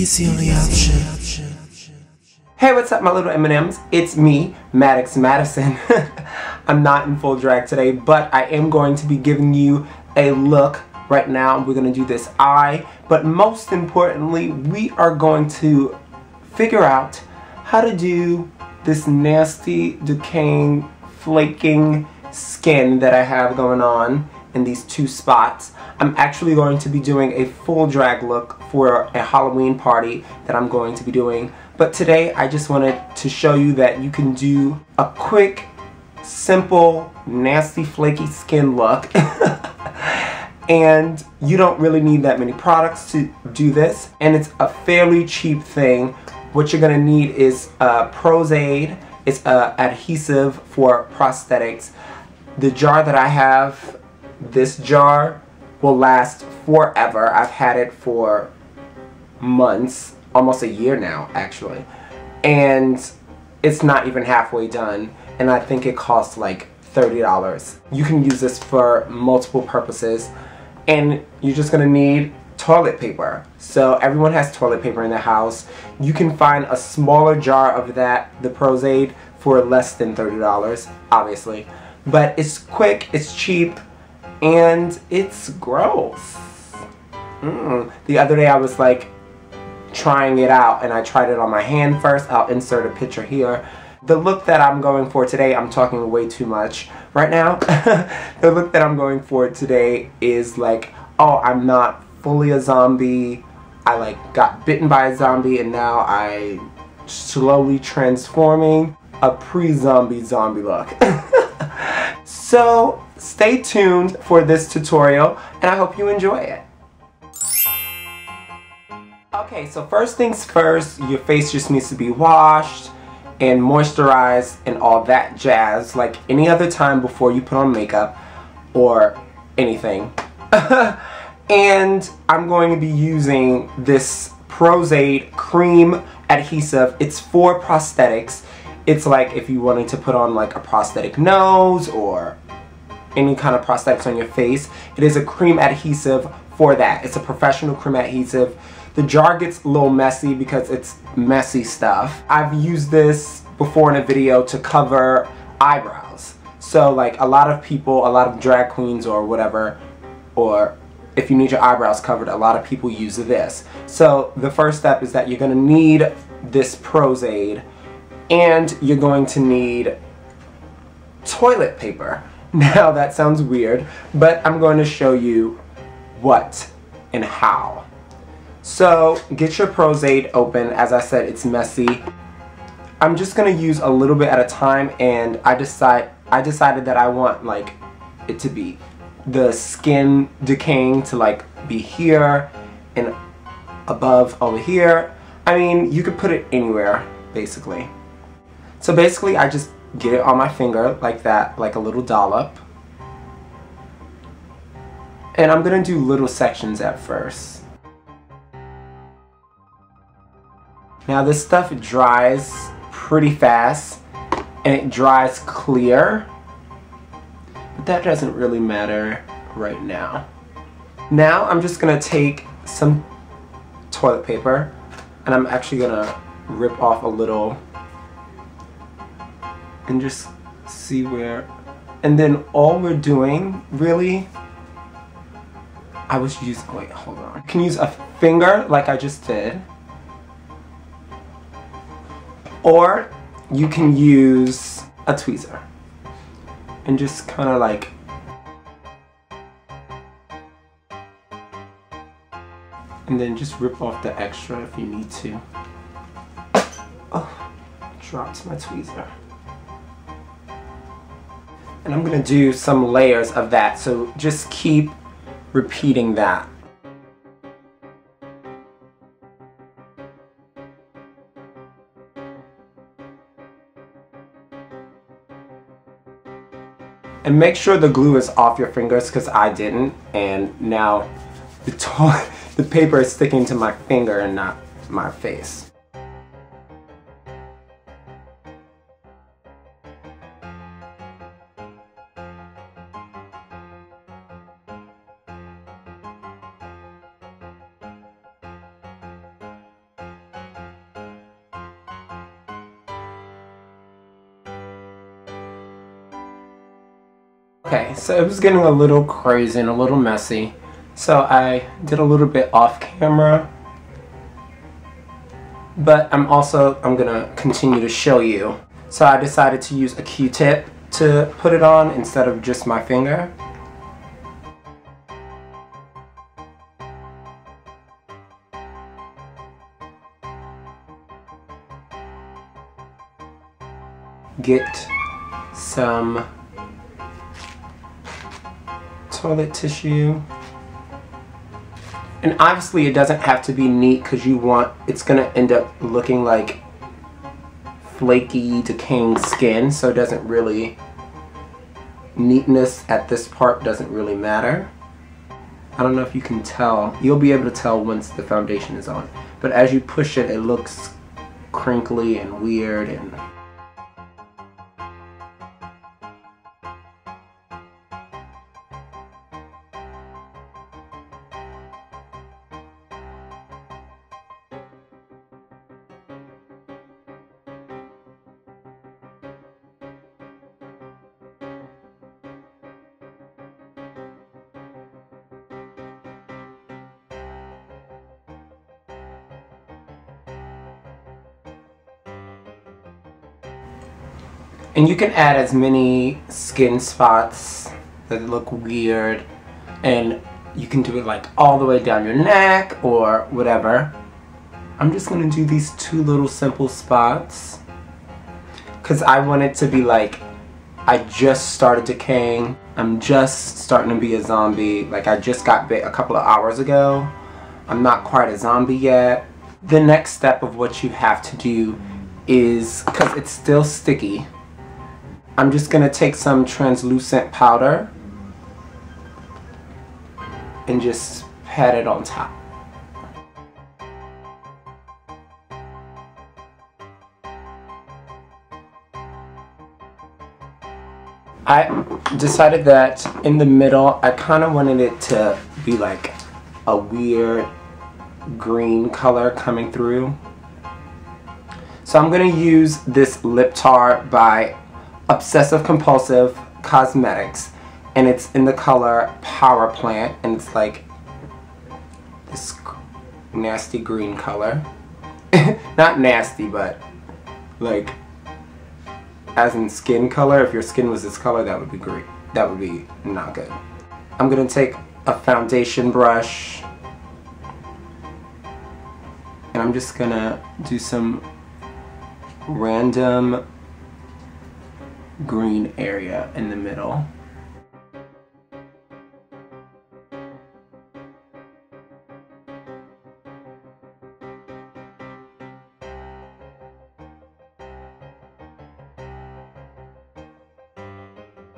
is the only option. Hey, what's up my little M&Ms? It's me, Maddox Madison. I'm not in full drag today, but I am going to be giving you a look right now. We're going to do this eye, but most importantly, we are going to figure out how to do this nasty, decaying, flaking skin that I have going on in these two spots. I'm actually going to be doing a full drag look for a Halloween party that I'm going to be doing. But today I just wanted to show you that you can do a quick, simple, nasty, flaky skin look. And you don't really need that many products to do this. And it's a fairly cheap thing. What you're gonna need is Pros-Aid. It's adhesive for prosthetics. The jar that I have, this jar, will last forever. I've had it for months, almost a year now actually, and it's not even halfway done, and I think it costs like $30. You can use this for multiple purposes, and you're just gonna need toilet paper. So everyone has toilet paper in their house. You can find a smaller jar of that, the Pros-Aid, for less than $30, obviously. But it's quick, it's cheap, and it's gross. The other day I was like trying it out, and I tried it on my hand first. I'll insert a picture here. The look that I'm going for today, I'm talking way too much right now. The look that I'm going for today is like, oh, I'm not fully a zombie. I like got bitten by a zombie and now I slowly transforming. A pre-zombie look. So stay tuned for this tutorial and I hope you enjoy it. Okay, so first things first, your face just needs to be washed and moisturized and all that jazz like any other time before you put on makeup or anything. And I'm going to be using this Pros-Aid cream adhesive. It's for prosthetics. It's like if you wanted to put on like a prosthetic nose or any kind of prosthetics on your face. It is a cream adhesive for that. It's a professional cream adhesive. The jar gets a little messy because it's messy stuff. I've used this before in a video to cover eyebrows. So like a lot of people, a lot of drag queens or whatever, or if you need your eyebrows covered, a lot of people use this. So the first step is that you're gonna need this Pros-Aid, and you're going to need toilet paper. Now that sounds weird, but I'm going to show you what and how. So get your Pros-Aid open. As I said, it's messy. I'm just gonna use a little bit at a time, and I decided that I want like it to be the skin decaying to like be here and above over here. I mean, you could put it anywhere basically. So basically I just get it on my finger like that, like a little dollop. And I'm gonna do little sections at first. Now this stuff dries pretty fast and it dries clear, but that doesn't really matter right now. Now I'm just gonna take some toilet paper and I'm actually gonna rip off a little and just see where, and then all we're doing really, I was using, wait, hold on. You can use a finger like I just did, or you can use a tweezer and just kind of like, and then just rip off the extra if you need to. Oh, dropped my tweezer. And I'm gonna do some layers of that, so just keep repeating that. And make sure the glue is off your fingers, because I didn't, and now the paper is sticking to my finger and not my face. Okay, so it was getting a little crazy and a little messy, so I did a little bit off camera, but I'm gonna continue to show you. So I decided to use a Q-tip to put it on instead of just my finger. Get some toilet tissue, and obviously it doesn't have to be neat because it's gonna end up looking like flaky, decaying skin, so it doesn't really, neatness at this part doesn't really matter. I don't know if you can tell, you'll be able to tell once the foundation is on, but as you push it, it looks crinkly and weird. And And you can add as many skin spots that look weird, and you can do it like all the way down your neck or whatever. I'm just gonna do these two little simple spots because I want it to be like I just started decaying. I'm just starting to be a zombie. Like I just got bit a couple of hours ago. I'm not quite a zombie yet. The next step of what you have to do is, because it's still sticky, I'm just gonna take some translucent powder and just pat it on top. I decided that in the middle, I kind of wanted it to be like a weird green color coming through. So I'm gonna use this lip tar by Obsessive Compulsive Cosmetics, and it's in the color Power Plant, and it's like this nasty green color. Not nasty, but like as in skin color. If your skin was this color, that would be great. That would be not good. I'm gonna take a foundation brush and I'm just gonna do some random green area in the middle.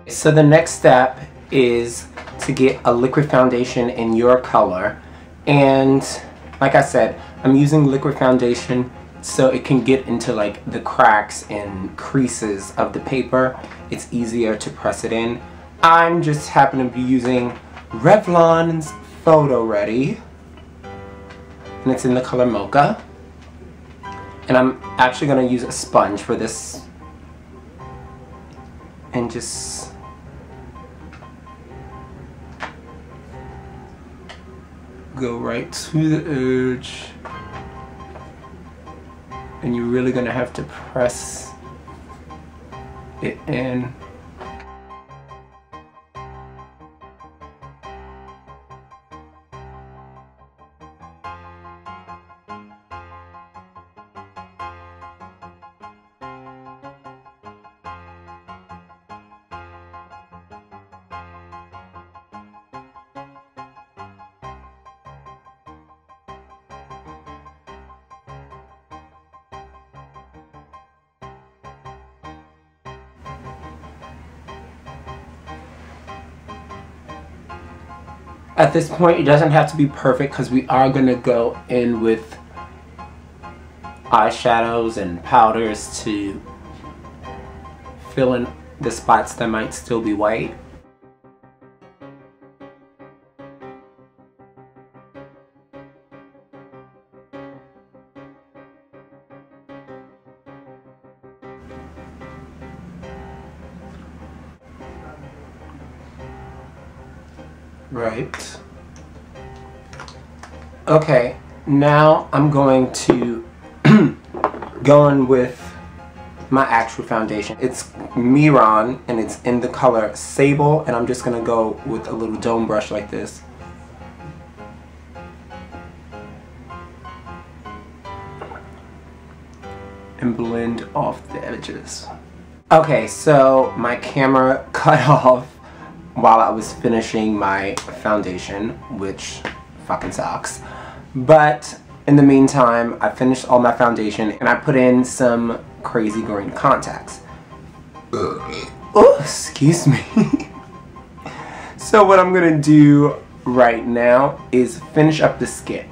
So the next step is to get a liquid foundation in your color, and like I said, I'm using liquid foundation so it can get into like the cracks and creases of the paper. It's easier to press it in. I'm just happen to be using Revlon's Photo Ready, and it's in the color Mocha, and I'm actually going to use a sponge for this and just go right to the edge. And you're really gonna have to press it in. At this point, it doesn't have to be perfect because we are going to go in with eyeshadows and powders to fill in the spots that might still be white. Right. Okay, now I'm going to go in with my actual foundation. It's Miron and it's in the color Sable, and I'm just gonna go with a little dome brush like this. And blend off the edges. Okay, so my camera cut off while I was finishing my foundation, which fucking sucks. But in the meantime, I finished all my foundation and I put in some crazy green contacts. Oh, excuse me. So what I'm gonna do right now is finish up the skin,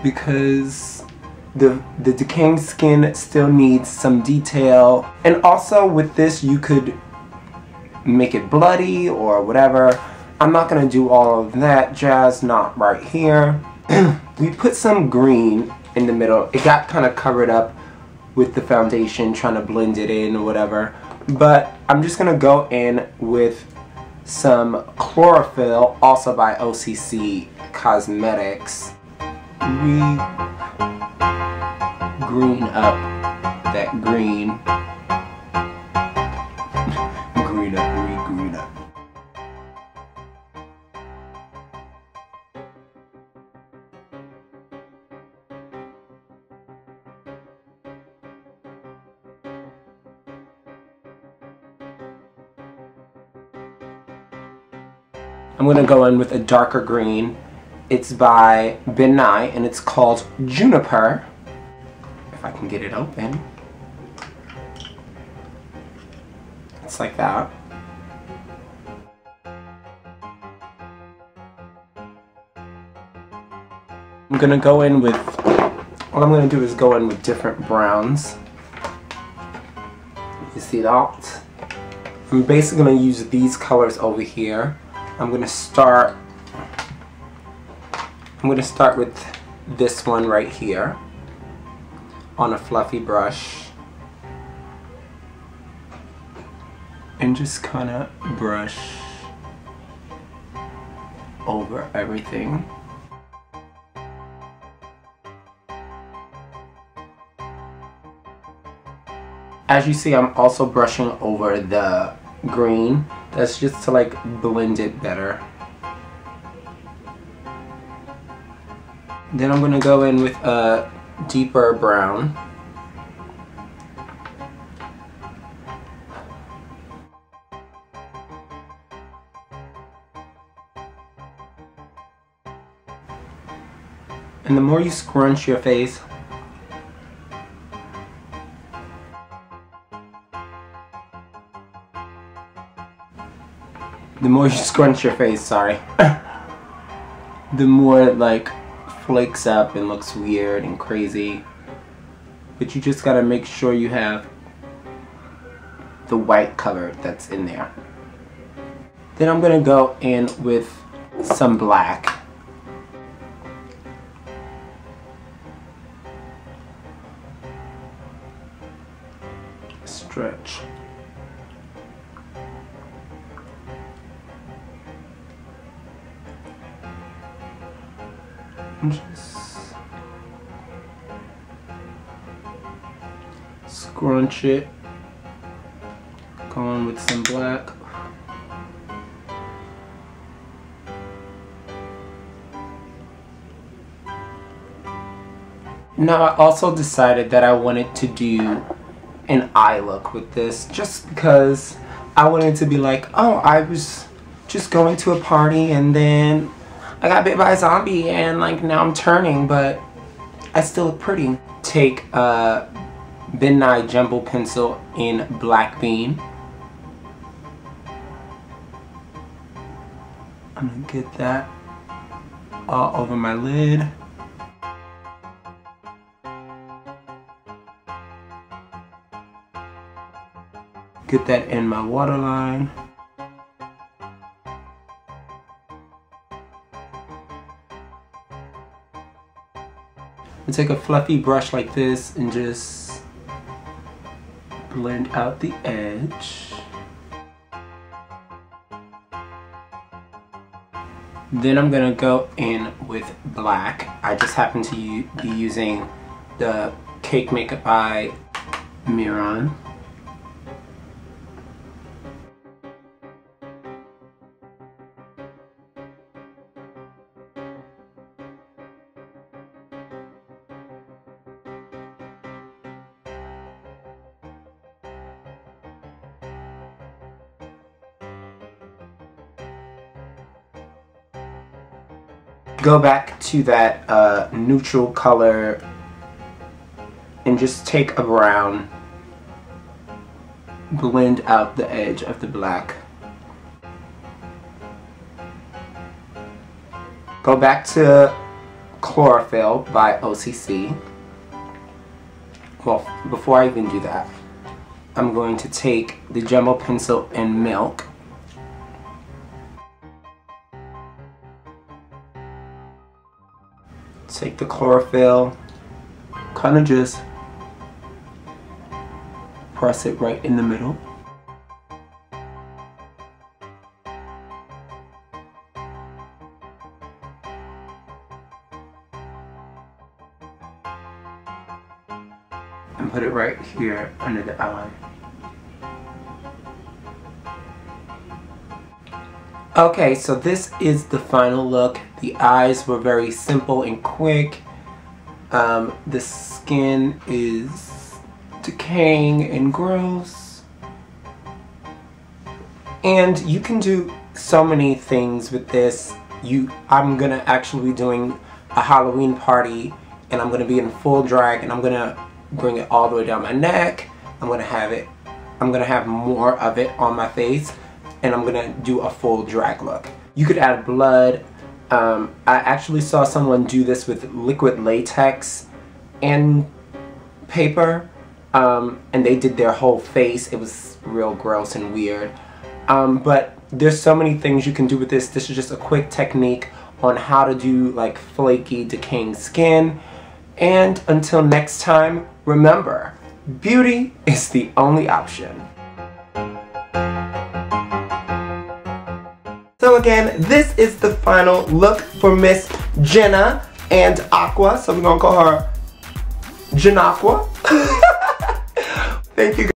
because the decaying skin still needs some detail. And also with this you could make it bloody or whatever. I'm not gonna do all of that jazz, not right here. We put some green in the middle. It got kind of covered up with the foundation, trying to blend it in or whatever. But I'm just gonna go in with some chlorophyll, also by OCC Cosmetics. Green up that green. Green up, green up. I'm gonna go in with a darker green. It's by Ben Nye and it's called Juniper. If I can get it open. It's like that. I'm gonna go in with, what I'm gonna do is go in with different browns. You see that? I'm basically gonna use these colors over here. I'm gonna start with this one right here on a fluffy brush and just kind of brush over everything. As you see, I'm also brushing over the green. That's just to like blend it better. Then I'm gonna go in with a deeper brown. And the more you scrunch your face, sorry, the more it like flakes up and looks weird and crazy. But you just gotta make sure you have the white covered that's in there. Then I'm gonna go in with some black. Stretch. And just scrunch it. Go on with some black. Now I also decided that I wanted to do an eye look with this, just because I wanted to be like, oh, I was just going to a party and then I got bit by a zombie and like now I'm turning, but I still look pretty. Take a Ben Nye Jumbo pencil in Black Bean. I'm gonna get that all over my lid. Get that in my waterline. And take a fluffy brush like this and just blend out the edge. Then I'm gonna go in with black. I just happen to be using the Cake Makeup by Miron. Go back to that neutral color and just take a brown, blend out the edge of the black. Go back to Chlorophyll by OCC. Well, before I even do that, I'm going to take the Jumbo Pencil and Milk. Take the chlorophyll, kind of just press it right in the middle. And put it right here under the eye. Okay, so this is the final look. The eyes were very simple and quick. The skin is decaying and gross. And you can do so many things with this. I'm gonna actually be doing a Halloween party, and I'm gonna be in full drag, and I'm gonna bring it all the way down my neck. I'm gonna have more of it on my face, and I'm gonna do a full drag look. You could add blood. I actually saw someone do this with liquid latex and paper, and they did their whole face. It was real gross and weird. But there's so many things you can do with this. This is just a quick technique on how to do like flaky, decaying skin. And until next time, remember, beauty is the only option. So again, this is the final look for Miss Jenna and Aqua. So we're gonna call her Jenaqua. Thank you guys.